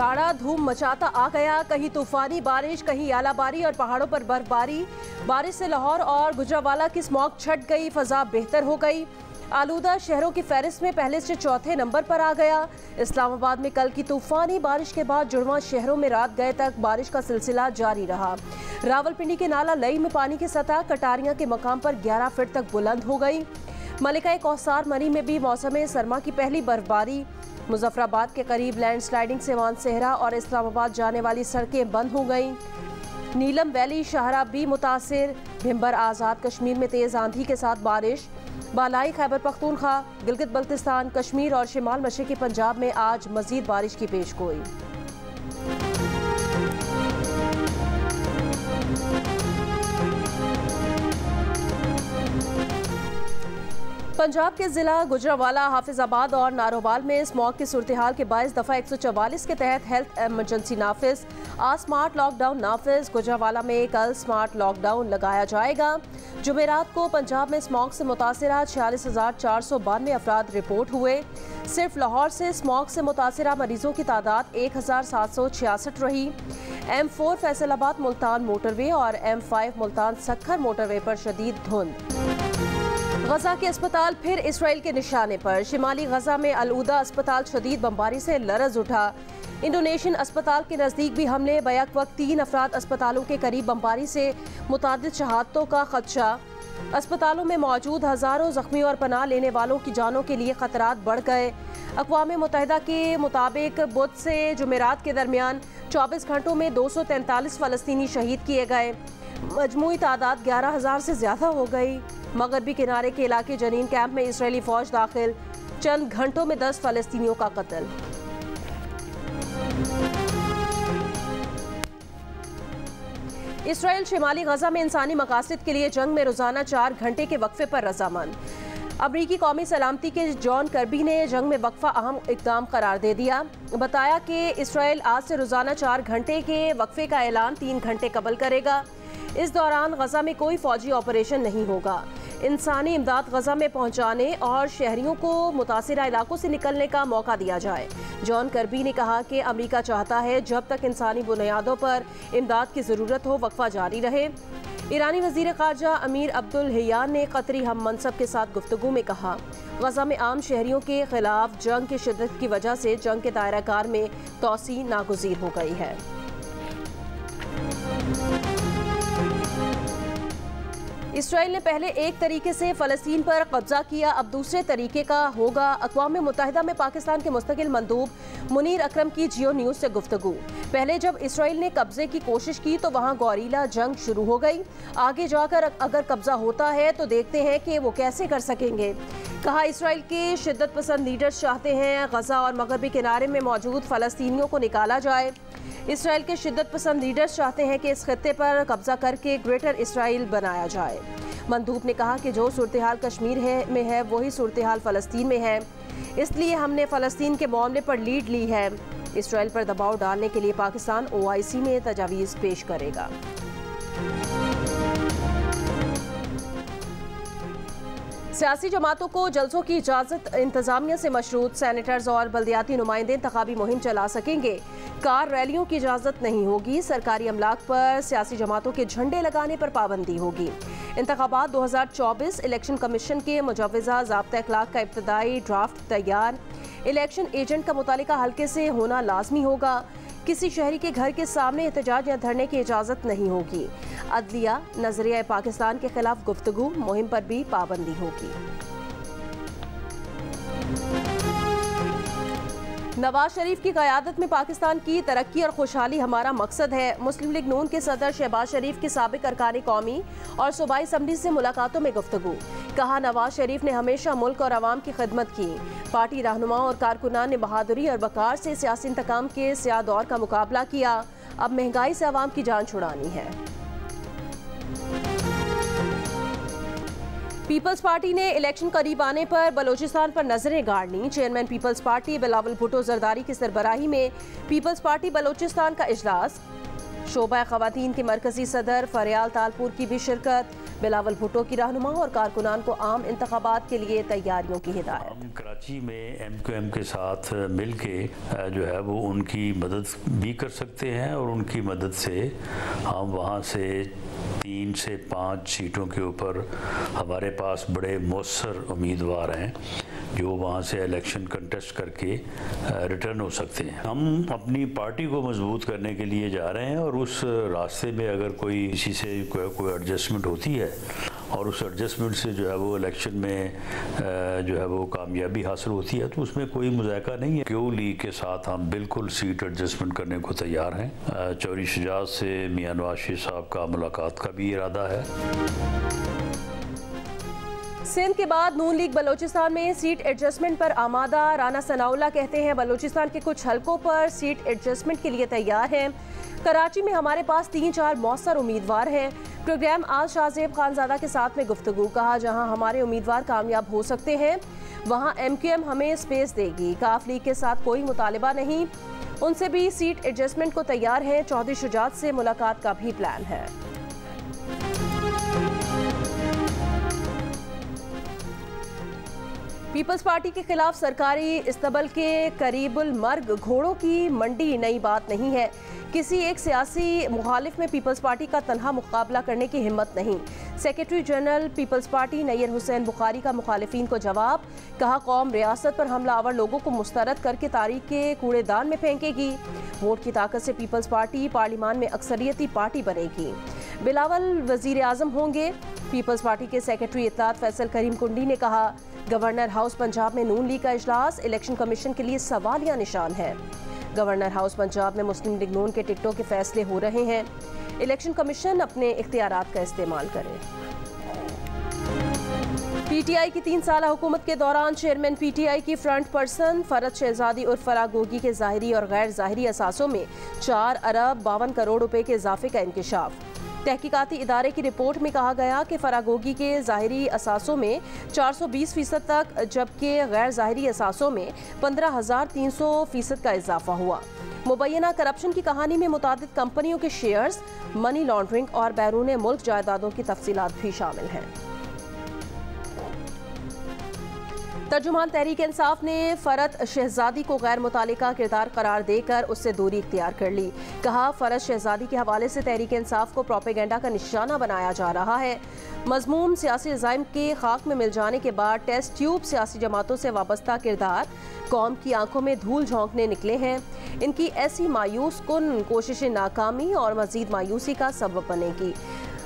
जाड़ा धूम मचाता आ गया, कहीं तूफानी बारिश, कहीं आलाबारी और पहाड़ों पर बर्फबारी। बारिश से लाहौर और गुजरांवाला की स्मॉग छट गई, फजा बेहतर हो गई। आलूदा शहरों की फहरिस्त में पहले से चौथे नंबर पर आ गया। इस्लामाबाद में कल की तूफानी बारिश के बाद जुड़वां शहरों में रात गए तक बारिश का सिलसिला जारी रहा। रावलपिंडी के नाला लई में पानी की सतह कटारियां के मकाम पर 11 फीट तक बुलंद हो गई। मलिका कौसार मरी में भी मौसम सरमा की पहली बर्फबारी। मुजफ्फराबाद के करीब लैंडस्लाइडिंग से मानसेहरा और इस्लामाबाद जाने वाली सड़कें बंद हो गईं। नीलम वैली शाहरा भी मुतासिर। भिम्बर आज़ाद कश्मीर में तेज़ आंधी के साथ बारिश। बालाई खैबर पख्तूनख्वा, गिलगित बल्तिस्तान, कश्मीर और शिमाल मशरक़ी पंजाब में आज मज़ीद बारिश की पेशगोई। पंजाब के जिला गुजरांवाला, हाफिजाबाद और नारोवाल में स्मॉग की सूरत हाल के बायस दफ़ा 144 के तहत हेल्थ एमरजेंसी नाफिज। आज स्मार्ट लॉकडाउन नाफिज। गुजरांवाला में कल स्मार्ट लॉकडाउन लगाया जाएगा। जुमेरात को पंजाब में स्मॉग से मुतासिरा 46,492 अफराद रिपोर्ट हुए। सिर्फ लाहौर से स्मॉग से मुतासिरा मरीजों की तादाद 1,766 रही। M4 फैसलाबाद मुल्तान मोटरवे और M5 मुल्तान सक्खर मोटरवे पर शदीद धुंध। गजा के अस्पताल फिर इसराइल के निशाने पर। शिमाली गजा में अलऊदा अस्पताल शदीद बमबारी से लरज उठा। इंडोनेशियन अस्पताल के नज़दीक भी हमले। बैक वक्त 3 अफराद अस्पतालों के करीब बमबारी से मुतादिद शहादतों का खदशा। अस्पतालों में मौजूद हज़ारों जख्मी और पनाह लेने वालों की जानों के लिए खतरात बढ़ गए। अक़वाम मुत्तहिदा के मुताबिक बुध से जुमेरात के दरमियान 24 घंटों में 243 फ़लस्तीनी शहीद किए गए। मजमूई तादाद 11,000 से ज़्यादा हो गई। मगरबी किनारे के इलाके जनीन कैंप में इसराइली फौज दाखिल। चंद घंटों में 10 फ़लस्तीनियों का कत्ल। इसराइल शिमाली गजा में इंसानी मकासद के लिए जंग में रोजाना 4 घंटे के वक्फे पर रजामंद। अमरीकी कौमी सलामती के जॉन कर्बी ने जंग में वक्फा अहम इकदाम करार दे दिया। बताया कि इसराइल आज से रोजाना 4 घंटे के वक्फे का ऐलान 3 घंटे कबल करेगा। इस दौरान गजा में कोई फौजी ऑपरेशन नहीं होगा। इंसानी इमदाद गजा में पहुंचाने और शहरियों को मुतासिरा इलाकों से निकलने का मौका दिया जाए। जॉन कर्बी ने कहा कि अमरीका चाहता है जब तक इंसानी बुनियादों पर इमदाद की ज़रूरत हो वक्फा जारी रहे। ईरानी वज़ीर ख़ारजा अमीर अब्दुल हियान ने कतरी हम मनसब के साथ गुफ्तगू में कहा, गजा में आम शहरियों के खिलाफ जंग की शिद्दत की वजह से जंग के दायरा कार में तोसी नागुज़ीर हो गई है। इसराइल ने पहले एक तरीके से फ़लस्तीन पर कब्जा किया, अब दूसरे तरीके का होगा। अक़वाम मुत्तहिदा में पाकिस्तान के मुस्तकिल मंदूब मुनीर अकरम की जियो न्यूज़ से गुफ्तगू। पहले जब इसराइल ने कब्जे की कोशिश की तो वहाँ गौरीला जंग शुरू हो गई। आगे जाकर अगर कब्जा होता है तो देखते हैं कि वो कैसे कर सकेंगे। कहा, इसराइल के शिद्दत पसंद लीडर्स चाहते हैं गजा और मगरबी किनारे में मौजूद फ़लस्तीनियों को निकाला जाए। इसराइल के शिद्दत पसंद लीडर्स चाहते हैं कि इस खित्ते पर कब्जा करके ग्रेटर इसराइल बनाया जाए। मंदूब ने कहा कि जो सूरत हाल कश्मीर में है वही सूरत हाल फ़लस्तीन में है, इसलिए हमने फ़लस्तीन के मामले पर लीड ली है। इसराइल पर दबाव डालने के लिए पाकिस्तान OIC में तजावीज़ पेश करेगा। सियासी जमातों को जलसों की इजाज़त इंतजामिया से मशरूत। सैनेटर्स और बल्दियाती नुमाइंदे इंतखाबी मुहिम चला सकेंगे। कार रैलियों की इजाज़त नहीं होगी। सरकारी अमलाक पर सियासी जमातों के झंडे लगाने पर पाबंदी होगी। इंतखाबात 2024 इलेक्शन कमीशन के मुजव्वज़ा ज़ाब्ता अखलाक का इब्तदाई ड्राफ्ट तैयार। इलेक्शन एजेंट का मुतालिका हल्के से होना लाजमी होगा। किसी शहरी के घर के सामने एहतजाज या धरने की इजाज़त नहीं होगी। अदलिया नजरिया पाकिस्तान के खिलाफ गुफ्तगू मुहिम पर भी पाबंदी होगी। नवाज शरीफ की क़यादत में पाकिस्तान की तरक्की और खुशहाली हमारा मकसद है। मुस्लिम लीग नून के सदर शहबाज शरीफ के साबिक अरकान कौमी और सूबाई असम्बली से मुलाकातों में गुफ्तगू। कहा, नवाज शरीफ ने हमेशा मुल्क और आवाम की खिदमत की। पार्टी रहनुमाओं और कारकुनान ने बहादुरी और वक़ार से सियासी इंतकाम के स्याह दौर का मुकाबला किया। अब महंगाई से आवाम की जान छुड़ानी है। पीपल्स पार्टी ने इलेक्शन करीब आने पर बलोचिस्तान पर नजरें गाड़नी। Chairman People's party Bilawal Bhutto Zardari की सरबराही में पीपल्स पार्टी बलोचिस्तान का इजलास। शोबा ख़वातीन के मरकजी सदर फरियाल तालपुर की भी शिरकत। बिलावल भुट्टो की रहनुमा और कारकुनान को आम इंतखाबात के लिए तैयारियों की हिदायत। हम कराची में MQM के साथ मिल के जो है वो उनकी मदद भी कर सकते हैं और उनकी मदद से हम वहाँ से 3 से 5 सीटों के ऊपर हमारे पास बड़े मौसर उम्मीदवार हैं जो वहाँ से इलेक्शन कंटेस्ट करके रिटर्न हो सकते हैं। हम अपनी पार्टी को मजबूत करने के लिए जा रहे हैं और उस रास्ते में अगर कोई किसी से कोई एडजस्टमेंट होती है और उस एडजस्टमेंट से जो है वो इलेक्शन में जो है वो कामयाबी हासिल होती है तो उसमें कोई मुज़ायका नहीं है। क्यू लीग के साथ हम बिल्कुल सीट एडजस्टमेंट करने को तैयार हैं। चौधरी शुजात से मियां नवाज शरीफ साहब का मुलाकात का भी इरादा है। सिंध के बाद नून लीग बलोचिस्तान में सीट एडजस्टमेंट पर आमादा। राना सनाउल्लाह कहते हैं बलोचिस्तान के कुछ हलकों पर सीट एडजस्टमेंट के लिए तैयार हैं। कराची में हमारे पास 3-4 मौसर उम्मीदवार हैं। प्रोग्राम आज शाहजेब खानजादा के साथ में गुफ्तगू। कहा जहां हमारे उम्मीदवार कामयाब हो सकते हैं वहां MQM हमें स्पेस देगी। काफ लीग के साथ कोई मुतालिबा नहीं, उनसे भी सीट एडजस्टमेंट को तैयार हैं। चौधरी शुजात से मुलाकात का भी प्लान है। पीपल्स पार्टी के खिलाफ सरकारी इस्तबल के करीबुल मर्ग घोड़ों की मंडी नई बात नहीं है। किसी एक सियासी मुखालिफ में पीपल्स पार्टी का तन्हा मुकाबला करने की हिम्मत नहीं। सेक्रेटरी जनरल पीपल्स पार्टी नैयर हुसैन बुखारी का मुखालिफिन को जवाब। कहा कौम रियासत पर हमलावर लोगों को मुस्तरद करके तारीख के कूड़ेदान में फेंकेगी। वोट की ताकत से पीपल्स पार्टी पार्लियामान में अक्सरियती पार्टी बनेगी। बिलावल वजीर आजम होंगे। पीपल्स पार्टी के सेक्रेटरी इत्तलात फैसल करीम कुंडी ने कहा गवर्नर हाउस पंजाब में नून लीग का इजलास इलेक्शन कमीशन के लिए सवालिया निशान है। गवर्नर हाउस पंजाब में मुस्लिम लीग नून के टिकटों के फैसले हो रहे हैं। इलेक्शन कमीशन अपने इख्तियारात का इस्तेमाल करे। PTI की 3 साल हुकूमत के दौरान चेयरमैन PTI की फ्रंट पर्सन फरद शहजादी और फराग गोगी के ज़ाहिरी और गैर ज़ाहिरी असासों में 4 अरब 52 करोड़ रुपए के इजाफे का इंकशाफ। तहकीकाती इदारे की रिपोर्ट में कहा गया कि फरागोगी के ज़ाहिरी असासों में 420% तक जबकि गैर ज़ाहिरी असासों में 15,300% का इजाफा हुआ। मुबैना करप्शन की कहानी में मुतादिद कंपनियों के शेयर्स, मनी लॉन्ड्रिंग और बैरून मुल्क जायदादों की तफसीलात भी शामिल हैं। तर्जुमान तहरीक इंसाफ ने फरद शहजादी को गैर मुतालिका किरदार करार देकर उससे दूरी इख्तियार कर ली। कहा फरद शहजादी के हवाले से तहरीक इंसाफ को प्रोपेगेंडा का निशाना बनाया जा रहा है। मजमूम सियासी अज़ाइम के खाक में मिल जाने के बाद टेस्ट ट्यूब सियासी जमातों से वाबस्ता किरदार कौम की आंखों में धूल झोंकने निकले हैं। इनकी ऐसी मायूस कुन कोशिशें नाकामी और मजीद मायूसी का सबब बनेगी।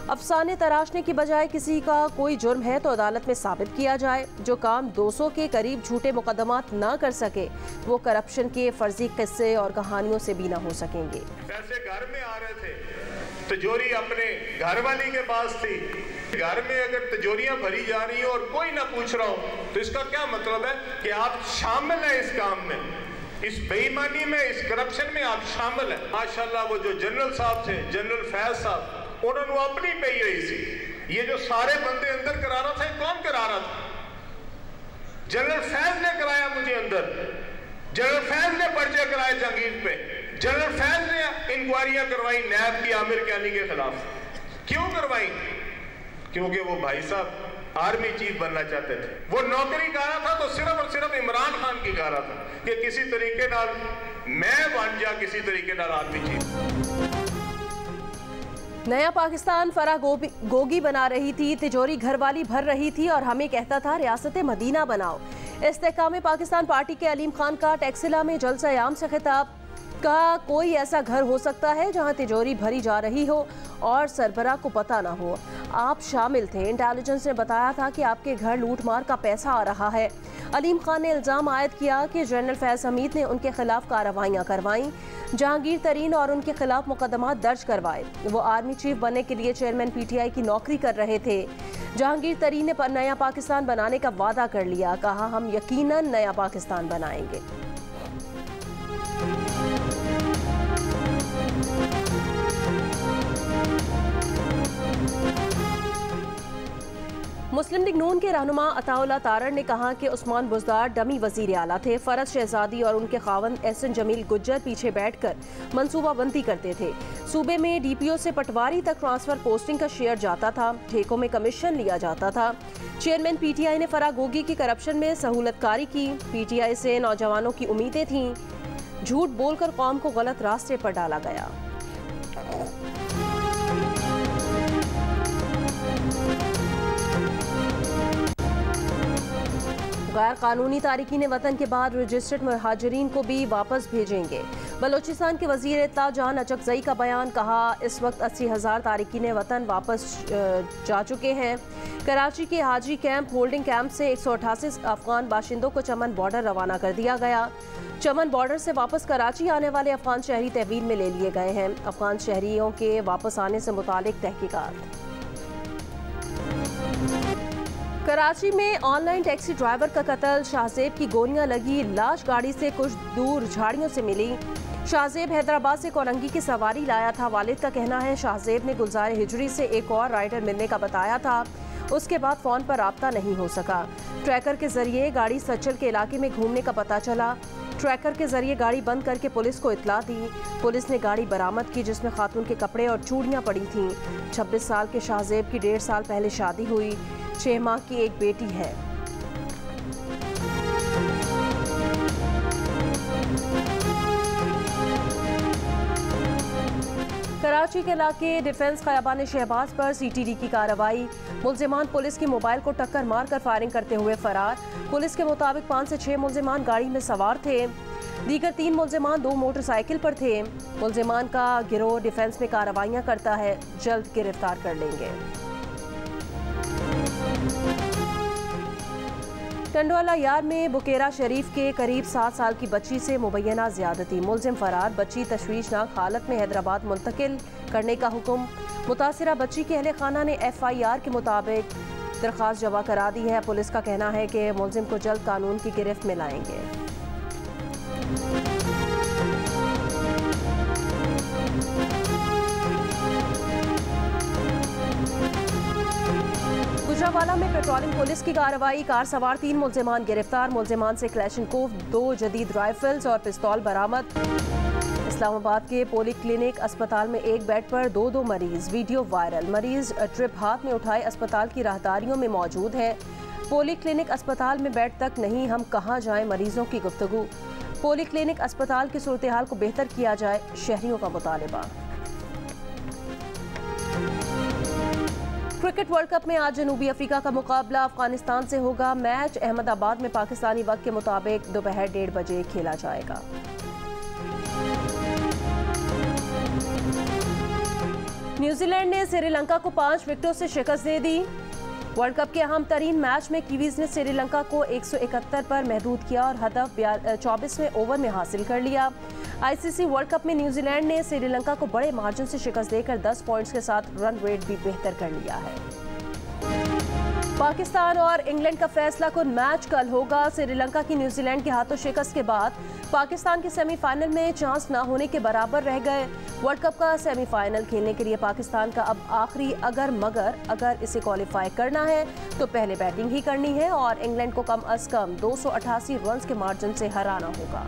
अफसाने तराशने की बजाय किसी का कोई जुर्म है तो अदालत में साबित किया जाए। जो काम 200 के करीब झूठे मुकदमात ना कर सके वो करप्शन के फर्जी किस्से और कहानियों से भी ना हो सकेंगे। पैसे घर में आ रहे थे, तिजोरी अपने घर वाली के पास थी। घर में अगर तिजोरियां भरी जा रही हो और कोई ना पूछ रहा हो तो इसका क्या मतलब है कि आप शामिल हैं इस काम में, इस बेईमानी में, इस करप्शन में आप शामिल हैं। माशाल्लाह वो जो जनरल साहब थे, जनरल फैज साहब, उन्होंने अपनी पे रही थी। ये जो सारे बंदे अंदर करा रहा था कौन करा रहा था? जनरल फैज ने कराया मुझे अंदर। जनरल फैज ने पर्चे कराए जहांगीर पे। जनरल फैज ने इंक्वायरियां करवाई नैब की आमिर कैनी के खिलाफ। क्यों करवाई? क्योंकि वो भाई साहब आर्मी चीफ बनना चाहते थे। वो नौकरी कर रहा था तो सिर्फ और सिर्फ इमरान खान की कर रहा था कि किसी तरीके नाल मैं बन जा, किसी तरीके नाल आर्मी चीफ। नया पाकिस्तान फराग गोगी बना रही थी, तिजोरी घरवाली भर रही थी और हमें कहता था रियासत मदीना बनाओ। इस्तेहकाम पाकिस्तान पार्टी के अलीम खान का टैक्सिला में जलसा आम से खिताब। कहा कोई ऐसा घर हो सकता है जहां तिजोरी भरी जा रही हो और सरबराह को पता ना हो। आप शामिल थे। इंटेलिजेंस ने बताया था कि आपके घर लूटमार का पैसा आ रहा है। अलीम खान ने इल्ज़ाम आयद किया कि जनरल फैज हमीद ने उनके खिलाफ कार्रवाइयाँ करवाईं, जहांगीर तरीन और उनके खिलाफ मुकदमात दर्ज करवाए। वो आर्मी चीफ बनने के लिए चेयरमैन PTI की नौकरी कर रहे थे। जहांगीर तरीन ने नया पाकिस्तान बनाने का वादा कर लिया। कहा हम यकीनन नया पाकिस्तान बनाएंगे। मुस्लिम लीग नून के रहनुमा अताउल्लाह तारड़ ने कहा कि उस्मान बुज़दार डमी वज़ीर आला थे। फरज शहजादी और उनके खावंद एहसन जमील गुज्जर पीछे बैठकर मनसूबाबंदी करते थे। सूबे में DPO से पटवारी तक ट्रांसफर पोस्टिंग का शेयर जाता था। ठेकों में कमीशन लिया जाता था। चेयरमैन PTI ने फराह गोगी की करप्शन में सहूलतकारी की। PTI से नौजवानों की उम्मीदें थीं। झूठ बोलकर कौम को गलत रास्ते पर डाला गया। गैर कानूनी तारिकीन वतन के बाद रजिस्टर्ड मुहाजिरीन को भी वापस भेजेंगे। बलोचिस्तान के वजीर इत्तला जान अचकजई का बयान। कहा, इस वक्त 80,000 तारिकीन वतन वापस जा चुके हैं। कराची के हाजी कैंप होल्डिंग कैंप से 188 अफगान बाशिंदों को चमन बॉर्डर रवाना कर दिया गया। चमन बॉर्डर से वापस कराची आने वाले अफगान शहरी तहवील में ले लिए गए हैं। अफगान शहरियों के वापस आने से मुतालिक तहकीकात। कराची में ऑनलाइन टैक्सी ड्राइवर का कत्ल। शाहजेब की गोलियां लगी, लाश गाड़ी से कुछ दूर झाड़ियों से मिली। शाहजेब हैदराबाद से कोरंगी की सवारी लाया था। वालिद का कहना है शाहजेब ने गुलजार हिजरी से एक और राइडर मिलने का बताया था। उसके बाद फ़ोन पर राब्ता नहीं हो सका। ट्रैकर के जरिए गाड़ी सच्चल के इलाके में घूमने का पता चला। ट्रैकर के जरिए गाड़ी बंद करके पुलिस को इतला दी। पुलिस ने गाड़ी बरामद की जिसमें खातून के कपड़े और चूड़ियां पड़ी थीं। 26 साल के शाहजेब की 1.5 साल पहले शादी हुई। 6 माह की एक बेटी है। कराची के इलाके डिफेंस खयाबान शहबाज पर CTD की कार्रवाई। मुल्जिमान पुलिस की मोबाइल को टक्कर मारकर फायरिंग करते हुए फरार। पुलिस के मुताबिक 5 से 6 मुल्जिमान गाड़ी में सवार थे। दीगर 3 मुल्जिमान 2 मोटरसाइकिल पर थे। मुल्जिमान का गिरोह डिफेंस में कार्रवाइयां करता है। जल्द गिरफ्तार कर लेंगे। टंडवाला यार में बुकेरा शरीफ के करीब 7 साल की बच्ची से मुबैना ज्यादती। मुलजिम फरार। बच्ची तशवीशनाक हालत में हैदराबाद मुंतकिल करने का हुक्म। मुतासिरा बच्ची के अहले खाना ने FIR के मुताबिक दरख्वास्त जमा करा दी है। पुलिस का कहना है कि मुलजिम को जल्द कानून की गिरफ्त में लाएंगे। गुजरावाला में पेट्रोलिंग पुलिस की कार्रवाई। कार सवार 3 मुल्जिमान गिरफ्तार। मुल्जिमान से क्लैशनकोव 2 जदीद राइफल्स और पिस्तौल बरामद। इस्लामाबाद के पोली क्लिनिक अस्पताल में एक बेड पर 2 मरीज। Video viral. मरीज ट्रिप हाथ में उठाए अस्पताल की राहदारियों में मौजूद है। पोली क्लिनिक अस्पताल में बेड तक नहीं, हम कहाँ जाएं, मरीजों की गुफ्तगू। पोली क्लिनिक अस्पताल की सूरत हाल को बेहतर किया जाए, शहरियों का मुतालबा। क्रिकेट वर्ल्ड कप में आज जनूबी अफ्रीका का मुकाबला अफगानिस्तान से होगा। मैच अहमदाबाद में पाकिस्तानी वक्त के मुताबिक दोपहर 1:30 बजे खेला जाएगा। न्यूजीलैंड ने श्रीलंका को 5 विकेटों से शिकस्त दे दी। वर्ल्ड कप के अहम तरीन मैच में कीवीज ने श्रीलंका को 171 पर महदूद किया और हदफ 24वें ओवर में हासिल कर लिया। ICC वर्ल्ड कप में न्यूजीलैंड ने श्रीलंका को बड़े मार्जिन से शिकस्त देकर 10 पॉइंट्स के साथ रन रेट भी बेहतर कर लिया है। पाकिस्तान और इंग्लैंड का फैसला कुन मैच कल होगा। श्रीलंका की न्यूजीलैंड के हाथों शिकस्त के बाद पाकिस्तान के सेमीफाइनल में चांस न होने के बराबर रह गए। वर्ल्ड कप का सेमीफाइनल खेलने के लिए पाकिस्तान का अब आखिरी अगर इसे क्वालिफाई करना है तो पहले बैटिंग ही करनी है और इंग्लैंड को कम अज कम 288 रन के मार्जिन से हराना होगा।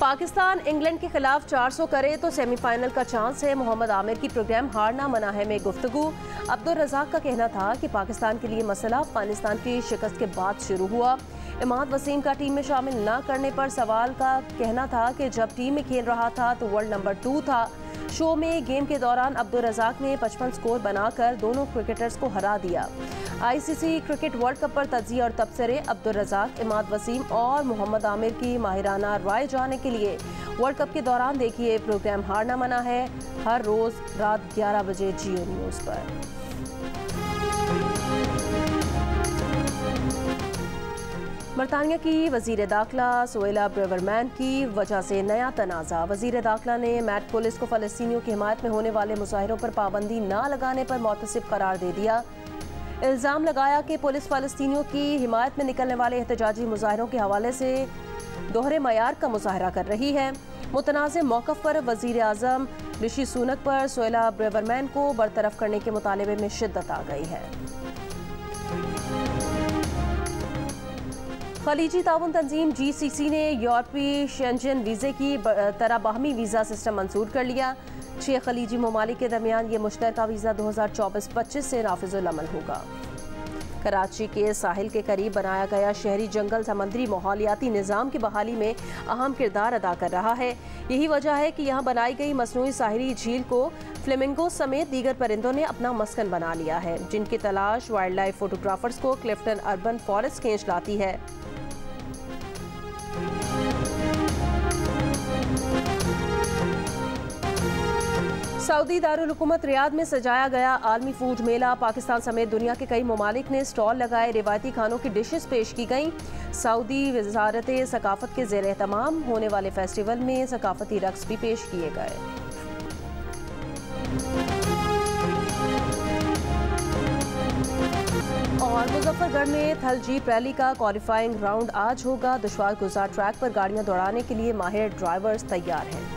पाकिस्तान इंग्लैंड के खिलाफ 400 करे तो सेमीफाइनल का चांस है। मोहम्मद आमिर की प्रोग्राम हारना मना है में गुफ्तगू। अब्दुल रज़ाक का कहना था कि पाकिस्तान के लिए मसला अफगानिस्तान की शिकस्त के बाद शुरू हुआ। इमाद वसीम का टीम में शामिल न करने पर सवाल का कहना था कि जब टीम में खेल रहा था तो वर्ल्ड नंबर 2 था। शो में गेम के दौरान अब्दुल रज़ाक ने 55 स्कोर बनाकर दोनों क्रिकेटर्स को हरा दिया। ICC क्रिकेट वर्ल्ड कप पर तज्जिया और तबसरे। अब्दुल रज़ाक, इमाद वसीम और मोहम्मद आमिर की माहिराना राय जाने के लिए वर्ल्ड कप के दौरान देखिए प्रोग्राम हारना मना है हर रोज़ रात 11 बजे जियो न्यूज़ पर। बरतानिया की वज़ीर दाखिला सुहेला ब्रेवरमैन की वजह से नया तनाज़ा। वज़ीर दाखिला ने मैट पुलिस को फ़लस्तीनियों की हिमायत में होने वाले मुजाहिरों पर पाबंदी न लगाने पर मुतसिब करार दे दिया। इल्ज़ाम लगाया कि पुलिस फ़लस्तीनियों की हिमायत में निकलने वाले एहतजाजी मुजाहिरों के हवाले से दोहरे मयार का मुजाहरा कर रही है। मुतनाज़ मौक़िफ़ पर वज़ीर आज़म ऋषि सुनक पर सोहेला ब्रेवरमैन को बरतरफ करने के मुतालबे में शिद्दत आ गई है। खलीजी ताउन तंजीम GCC ने यूरोपीय शेंजन वीज़े की तरह बाहमी वीज़ा सिस्टम मंजूर कर लिया। 6 खलीजी ममालिक के दरमियान ये मुश्तरका वीज़ा 2024-25 से नाफिजुल अमल होगा। कराची के साहिल के करीब बनाया गया शहरी जंगल समंदरी माहौलियाती निज़ाम की बहाली में अहम किरदार अदा कर रहा है। यही वजह है कि यहाँ बनाई गई मसनूई साहिली झील को फ्लेमिंगो समेत दीगर परिंदों ने अपना मस्कन बना लिया है, जिनकी तलाश वाइल्ड लाइफ फोटोग्राफर्स को क्लिफ्टन अर्बन फॉरेस्ट खींच लाती है। सऊदी दारुल हुकूमत रियाद में सजाया गया आलमी फूड मेला। पाकिस्तान समेत दुनिया के कई ममालिक ने स्टॉल लगाए, रिवायती खानों की डिशेस पेश की गईं। सऊदी वजारत सकाफत के ज़ेर एहतमाम होने वाले फेस्टिवल में सकाफती रक्स भी पेश किए गए। और मुजफ्फरगढ़ में थल जीप रैली का क्वालिफाइंग राउंड आज होगा। दुश्वार गुजार ट्रैक पर गाड़ियां दौड़ाने के लिए माहिर ड्राइवर्स तैयार हैं।